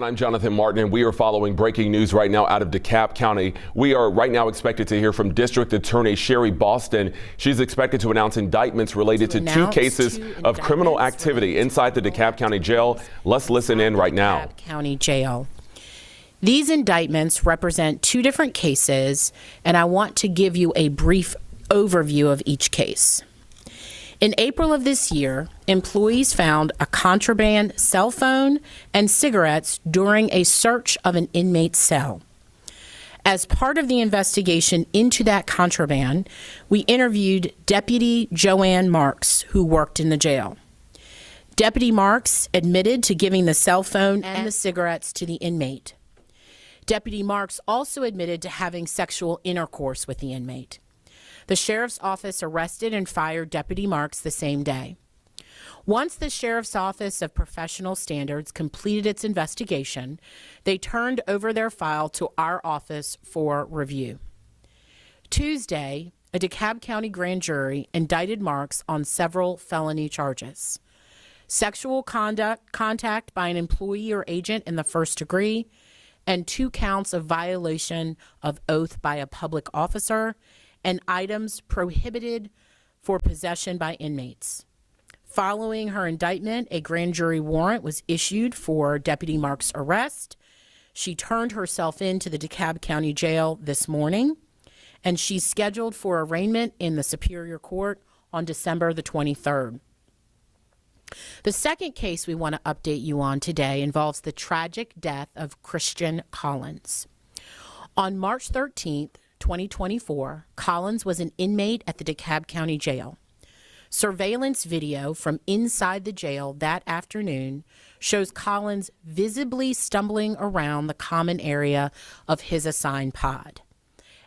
everyone. I'm Jonathan Martin, and we are following breaking news right now out of DeKalb County. We are right now expected to hear from District Attorney Sherry Boston. She's expected to announce indictments related to two cases of criminal activity inside the DeKalb County Jail. Let's listen in right now. DeKalb County Jail. These indictments represent two different cases, and I want to give you a brief overview of each case. In April of this year, employees found a contraband cell phone and cigarettes during a search of an inmate's cell. As part of the investigation into that contraband, we interviewed Deputy Joanne Marks, who worked in the jail. Deputy Marks admitted to giving the cell phone and the cigarettes to the inmate. Deputy Marks also admitted to having sexual intercourse with the inmate. The sheriff's office arrested and fired Deputy Marks the same day. Once the sheriff's office of professional standards completed its investigation, they turned over their file to our office for review. Tuesday, a DeKalb County grand jury indicted Marks on several felony charges: sexual contact by an employee or agent in the first degree, and 2 counts of violation of oath by a public officer, and items prohibited for possession by inmates. Following her indictment, a grand jury warrant was issued for Deputy Marks' arrest. She turned herself in to the DeKalb County Jail this morning, and she's scheduled for arraignment in the Superior Court on December the 23rd. The second case we want to update you on today involves the tragic death of Christian Collins. On March 13th, 2024, Collins was an inmate at the DeKalb County Jail. Surveillance video from inside the jail that afternoon shows Collins visibly stumbling around the common area of his assigned pod.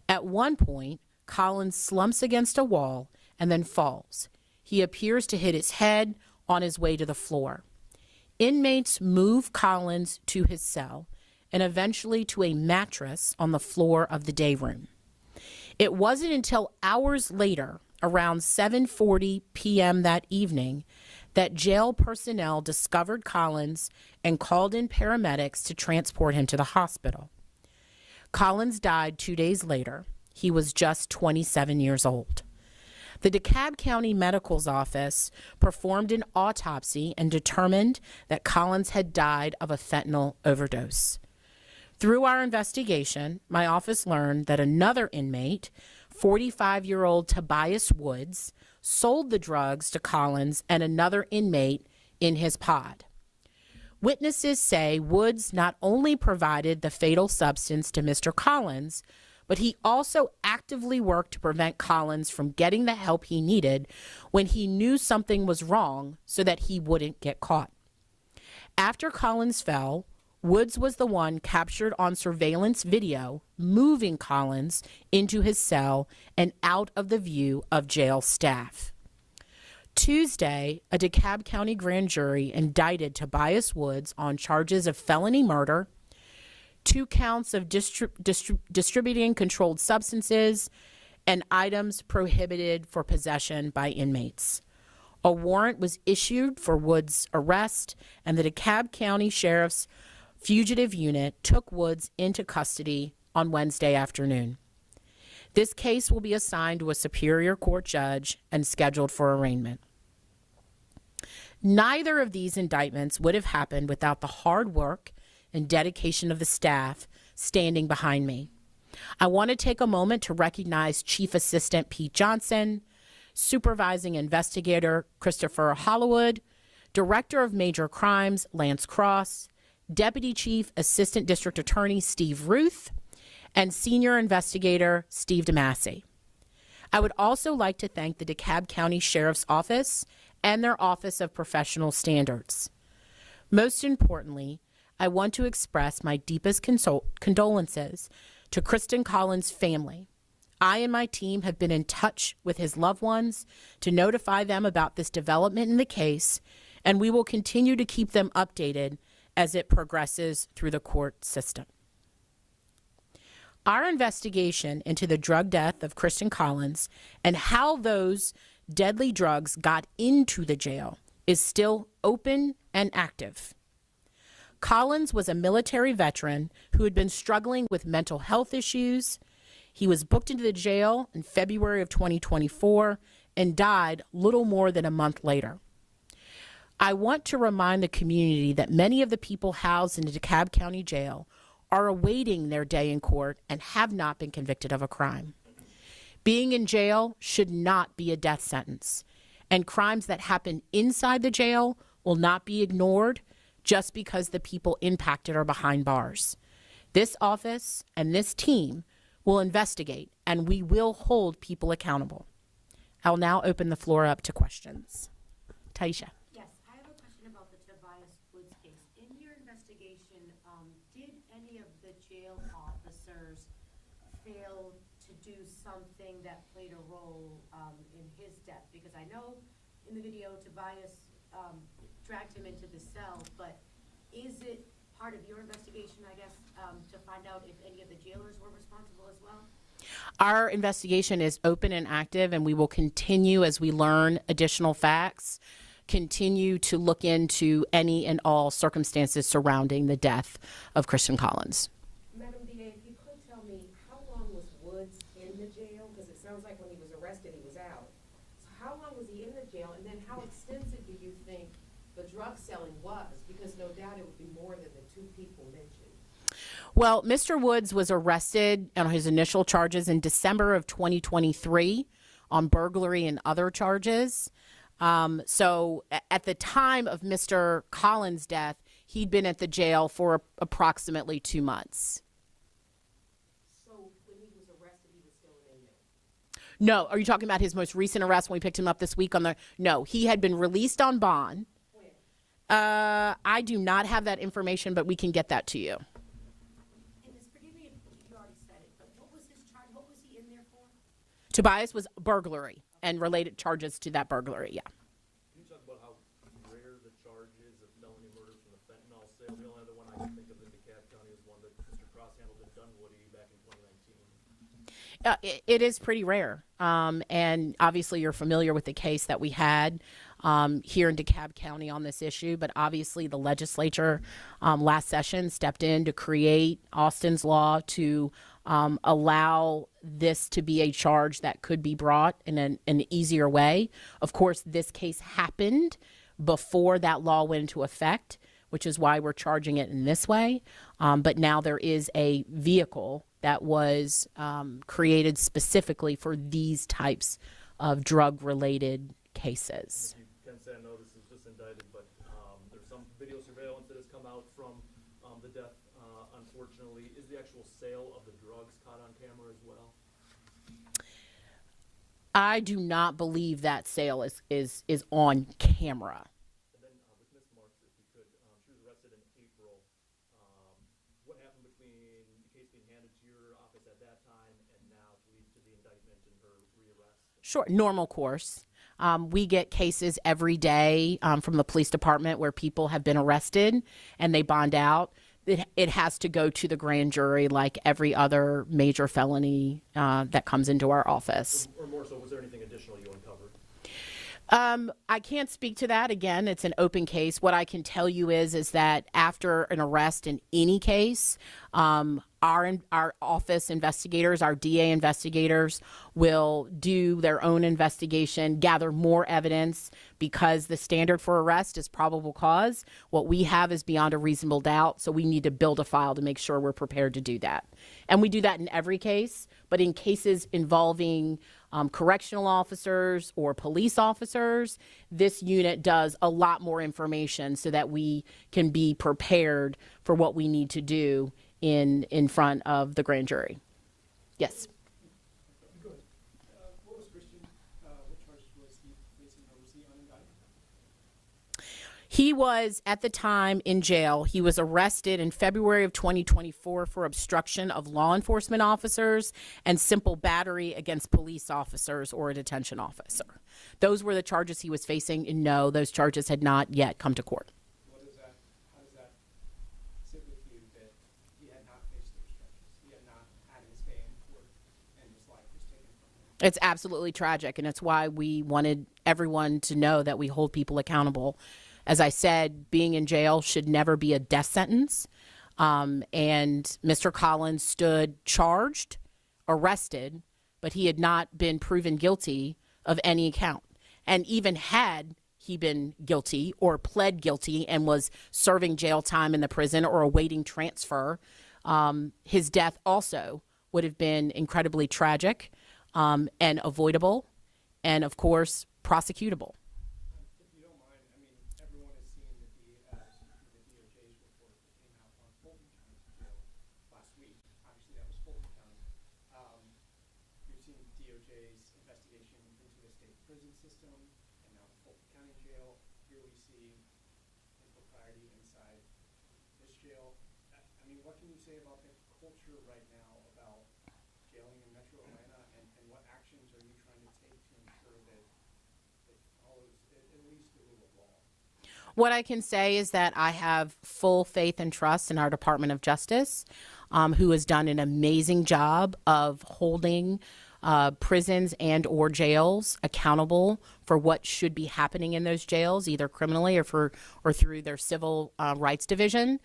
At one point, Collins slumps against a wall and then falls. He appears to hit his head on his way to the floor. Inmates move Collins to his cell and eventually to a mattress on the floor of the day room. It wasn't until hours later, around 7:40 p.m. that evening, that jail personnel discovered Collins and called in paramedics to transport him to the hospital. Collins died 2 days later. He was just 27 years old. The DeKalb County Medical's office performed an autopsy and determined that Collins had died of a fentanyl overdose. Through our investigation, my office learned that another inmate, 45-year-old Tobias Woods, sold the drugs to Collins and another inmate in his pod. Witnesses say Woods not only provided the fatal substance to Mr. Collins, but he also actively worked to prevent Collins from getting the help he needed when he knew something was wrong so that he wouldn't get caught. After Collins fell, Woods was the one captured on surveillance video moving Collins into his cell and out of the view of jail staff. Tuesday, a DeKalb County grand jury indicted Tobias Woods on charges of felony murder, 2 counts of distributing controlled substances, and items prohibited for possession by inmates. A warrant was issued for Woods' arrest, and the DeKalb County Sheriff's Fugitive Unit took Woods into custody on Wednesday afternoon. This case will be assigned to a Superior Court judge and scheduled for arraignment. Neither of these indictments would have happened without the hard work and dedication of the staff standing behind me. I want to take a moment to recognize Chief Assistant Pete Johnson, Supervising Investigator Christopher Hollywood, Director of Major Crimes Lance Cross, Deputy Chief Assistant District Attorney Steve Ruth, and Senior Investigator Steve DeMassey. I would also like to thank the DeKalb County Sheriff's Office and their Office of Professional Standards. Most importantly, I want to express my deepest condolences to Christian Collins' family. I and my team have been in touch with his loved ones to notify them about this development in the case, and we will continue to keep them updated as it progresses through the court system. Our investigation into the drug death of Christian Collins and how those deadly drugs got into the jail is still open and active. Collins was a military veteran who had been struggling with mental health issues. He was booked into the jail in February of 2024 and died little more than a month later. I want to remind the community that many of the people housed in the DeKalb County Jail are awaiting their day in court and have not been convicted of a crime. Being in jail should not be a death sentence, and crimes that happen inside the jail will not be ignored just because the people impacted are behind bars. This office and this team will investigate, and we will hold people accountable. I'll now open the floor up to questions. Taisha. Yes, I have a question about the Tobias Woods case. In your investigation, did any of the jail officers fail to do something that played a role in his death? Because I know in the video Tobias dragged him into the cell, but is it part of your investigation, I guess, to find out if any of the jailers were responsible as well? Our investigation is open and active, and we will continue as we learn additional facts, continue to look into any and all circumstances surrounding the death of Christian Collins. Madam DA, if you could tell me, how long was Woods in the jail? Because it sounds like when he was arrested, he was out. So how long was he in the jail, and then how extensive do you think the drug selling was? Because no doubt it would be more than the two people mentioned. Well, Mr. Woods was arrested on his initial charges in December of 2023 on burglary and other charges. So at the time of Mr. Collins' death, he'd been at the jail for approximately 2 months. So when he was arrested, he was still an inmate? No, are you talking about his most recent arrest when we picked him up this week on the? No, he had been released on bond. When? I do not have that information, but we can get that to you. And forgive me if you already said it, but what was his charge? What was he in there for? Tobias was burglary and related charges to that burglary, yeah. Can you talk about how rare the charge is of felony murder from the fentanyl sale? The only other one I can think of in DeKalb County is one that Mr. Cross handled in Dunwoody back in 2019. It is pretty rare. And obviously you're familiar with the case that we had here in DeKalb County on this issue, but obviously the legislature last session stepped in to create Austin's law to allow this to be a charge that could be brought in an easier way. Of course, this case happened before that law went into effect, which is why we're charging it in this way. But now there is a vehicle that was created specifically for these types of drug-related cases. You can say, I know this is just indicted, but there's some video surveillance that has come out from the death, unfortunately. Is the actual sale of the drugs caught on camera as well? I do not believe that sale is on camera. And then with Ms. Marks, if you could, she was arrested in April. What happened between the case being handed to your office at that time and now to lead to the indictment and her rearrest? Sure, normal course. We get cases every day from the police department where people have been arrested and they bond out. It has to go to the grand jury like every other major felony that comes into our office. Or more so, was there anything additional you uncovered? I can't speak to that. Again, it's an open case. What I can tell you is that after an arrest in any case, our office investigators, our DA investigators will do their own investigation, gather more evidence, because the standard for arrest is probable cause. What we have is beyond a reasonable doubt, so we need to build a file to make sure we're prepared to do that. And we do that in every case, but in cases involving correctional officers or police officers, this unit does a lot more information so that we can be prepared for what we need to do in front of the grand jury. Yes. Good. What was Christian? What charges was he facing, or was he unindicted? He was, at the time, in jail. He was arrested in February of 2024 for obstruction of law enforcement officers and simple battery against police officers or a detention officer. Those were the charges he was facing, and no, those charges had not yet come to court. How does that sit with you that he had not faced those charges? He had not had his day in court and his life was taken from him? It's absolutely tragic, and it's why we wanted everyone to know that we hold people accountable. As I said, being in jail should never be a death sentence. And Mr. Collins stood charged, arrested, but he had not been proven guilty of any count. And even had he been guilty or pled guilty and was serving jail time in the prison or awaiting transfer, his death also would have been incredibly tragic and avoidable and, of course, prosecutable. If you don't mind, I mean, everyone has seen the DOJ's report that came out on Fulton County Jail last week. Obviously, that was Fulton County. You've seen DOJ's investigation into the state prison system and now the Fulton County Jail. Here we see impropriety inside this jail. I mean, what can you say about the culture right now about jailing in Metro Atlanta, and what actions are you trying to take to ensure that it follows at least the rule of law? What I can say is that I have full faith and trust in our Department of Justice, who has done an amazing job of holding prisons and or jails accountable for what should be happening in those jails, either criminally or through their civil rights division.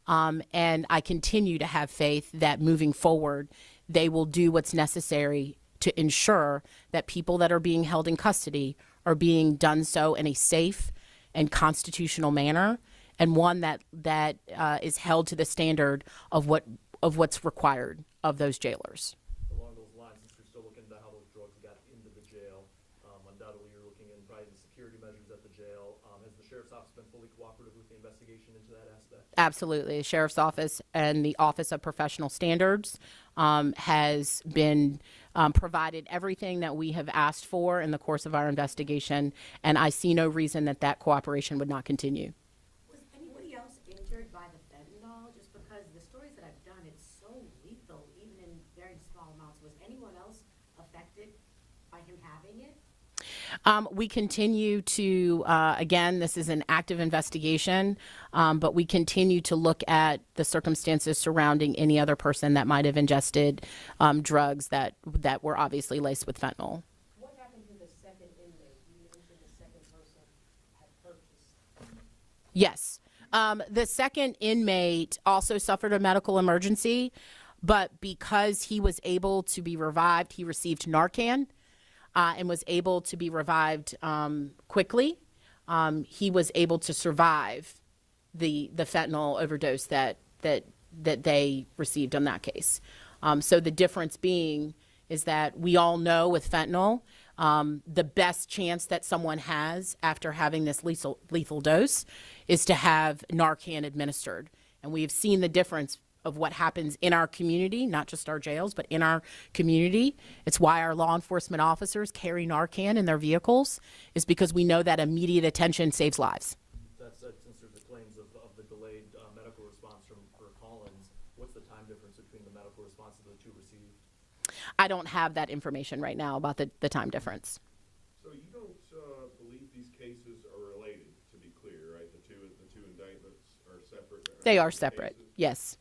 And I continue to have faith that moving forward, they will do what's necessary to ensure that people that are being held in custody are being done so in a safe and constitutional manner, and one that is held to the standard of what's required of those jailers. Along those lines, since you're still looking into how those drugs got into the jail, undoubtedly you're looking in probably the security measures at the jail. Has the sheriff's office been fully cooperative with the investigation into that aspect? Absolutely. The Sheriff's Office and the Office of Professional Standards has been provided everything that we have asked for in the course of our investigation, and I see no reason that cooperation would not continue. Was anybody else injured by the fentanyl? Just because the stories that I've done, it's so lethal, even in very small amounts. Was anyone else affected by him having it? We continue to, again, this is an active investigation, but we continue to look at the circumstances surrounding any other person that might have ingested drugs that were obviously laced with fentanyl. What happened to the second inmate? You mentioned the second person had purchased. Yes. The second inmate also suffered a medical emergency, but because he was able to be revived, he received Narcan. And was able to be revived quickly. He was able to survive the fentanyl overdose that they received on that case. So the difference being is that we all know with fentanyl, the best chance that someone has after having this lethal dose is to have Narcan administered. And we have seen the difference of what happens in our community, not just our jails, but in our community. It's why our law enforcement officers carry Narcan in their vehicles, is because we know that immediate attention saves lives. That said, since there's the claims of the delayed medical response for Collins, what's the time difference between the medical responses the two received? I don't have that information right now about the time difference. So you don't believe these cases are related, to be clear, right? The two indictments are separate? They are separate, cases? yes.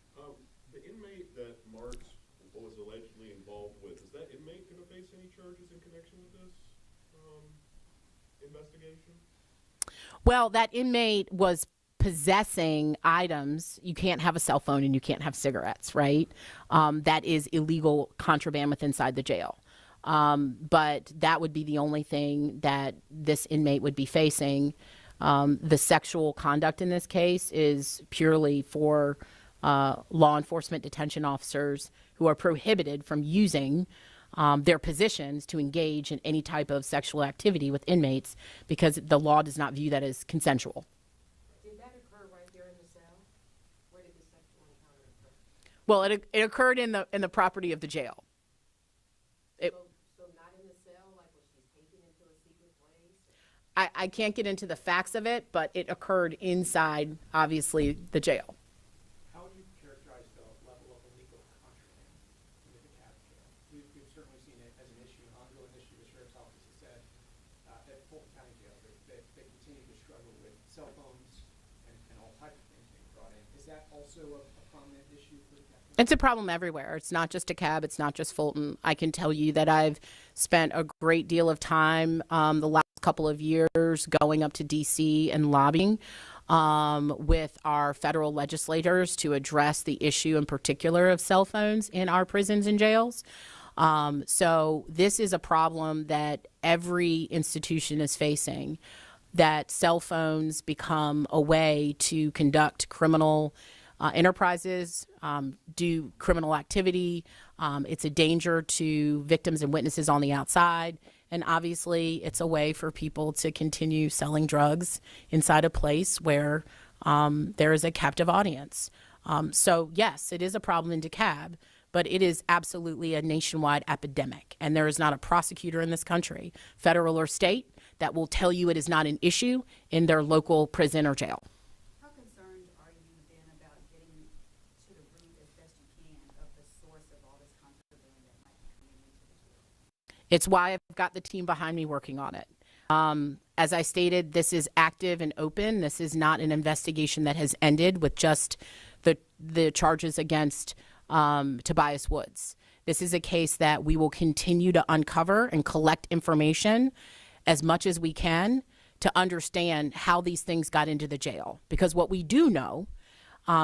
The inmate that Marks was allegedly involved with, is that inmate going to face any charges in connection with this investigation? Well, that inmate was possessing items. You can't have a cell phone and you can't have cigarettes, right? That is illegal contraband within inside the jail. But that would be the only thing that this inmate would be facing. The sexual conduct in this case is purely for law enforcement detention officers who are prohibited from using their positions to engage in any type of sexual activity with inmates, because the law does not view that as consensual. Did that occur right there in the cell? Where did the sexual encounter occur? Well, it occurred in the property of the jail. So not in the cell, like was she taken into a secret place? I can't get into the facts of it, but it occurred inside, obviously, the jail. How would you characterize the level of illegal contraband in the DeKalb jail? We've certainly seen it as an issue, an ongoing issue. The sheriff's office has said at Fulton County Jail that they continue to struggle with cell phones and all types of things being brought in. Is that also a prominent issue for DeKalb County? It's a problem everywhere. It's not just DeKalb. It's not just Fulton. I can tell you that I've spent a great deal of time the last couple of years going up to DC and lobbying with our federal legislators to address the issue in particular of cell phones in our prisons and jails. So this is a problem that every institution is facing, that cell phones become a way to conduct criminal enterprises, do criminal activity. It's a danger to victims and witnesses on the outside. And obviously, it's a way for people to continue selling drugs inside a place where there is a captive audience. So yes, it is a problem in DeKalb, but it is absolutely a nationwide epidemic. And there is not a prosecutor in this country, federal or state, that will tell you it is not an issue in their local prison or jail. How concerned are you then about getting to the root as best you can of the source of all this contraband that might be coming into the jail? It's why I've got the team behind me working on it. As I stated, this is active and open. This is not an investigation that has ended with just the charges against Tobias Woods. This is a case that we will continue to uncover and collect information as much as we can to understand how these things got into the jail. Because what we do know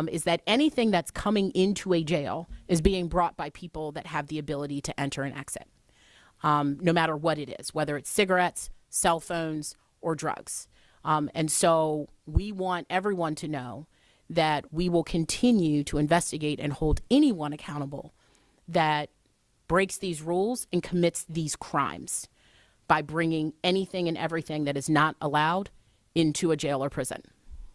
is that anything that's coming into a jail is being brought by people that have the ability to enter and exit, no matter what it is, whether it's cigarettes, cell phones, or drugs. And so we want everyone to know that we will continue to investigate and hold anyone accountable that breaks these rules and commits these crimes by bringing anything and everything that is not allowed into a jail or prison.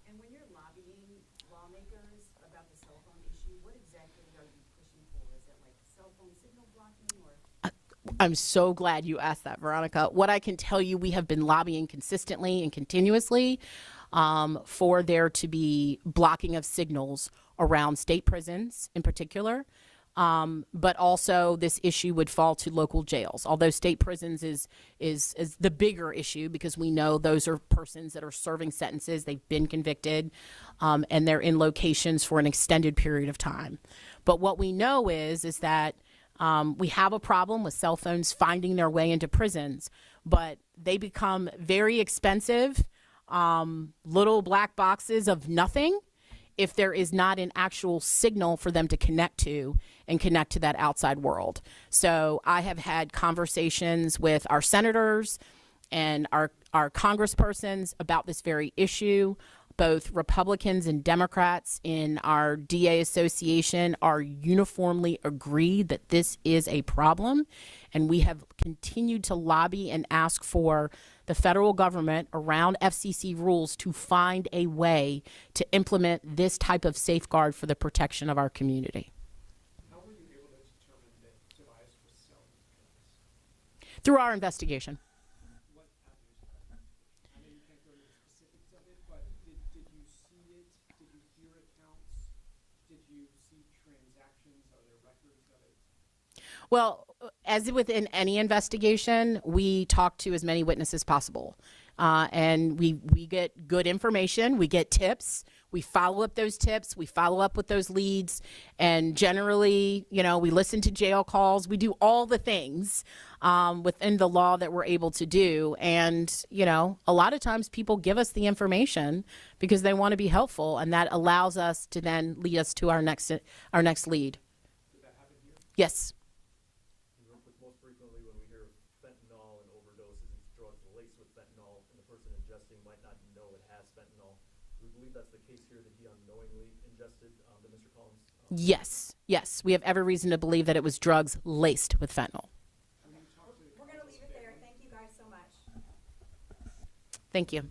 And when you're lobbying lawmakers about the cell phone issue, what exactly are you pushing for? Is it like cell phone signal blocking or? I'm so glad you asked that, Veronica. What I can tell you, we have been lobbying consistently and continuously for there to be blocking of signals around state prisons in particular. But also this issue would fall to local jails, although state prisons is the bigger issue because we know those are persons that are serving sentences, they've been convicted, and they're in locations for an extended period of time. But what we know is that we have a problem with cell phones finding their way into prisons, but they become very expensive, little black boxes of nothing if there is not an actual signal for them to connect to and connect to that outside world. So I have had conversations with our senators and our congresspersons about this very issue. Both Republicans and Democrats in our DA association are uniformly agreed that this is a problem, and we have continued to lobby and ask for the federal government around FCC rules to find a way to implement this type of safeguard for the protection of our community. How were you able to determine that Tobias was selling drugs? Through our investigation. What avenues of that? I know you can't go into the specifics of it, but did you see it? Did you hear accounts? Did you see transactions? Are there records of it? Well, as within any investigation, we talk to as many witnesses as possible. And we get good information, we get tips, we follow up those tips, we follow up with those leads, and generally, we listen to jail calls, we do all the things within the law that we're able to do. And, a lot of times people give us the information because they want to be helpful, and that allows us to then lead us to our next lead. Did that happen here? Yes. Most frequently when we hear of fentanyl and overdoses, it's drugs laced with fentanyl, and the person ingesting might not know it has fentanyl. Do we believe that's the case here, that he unknowingly ingested that Mr. Collins? Yes. We have every reason to believe that it was drugs laced with fentanyl. We're going to leave it there. Thank you guys so much. Thank you.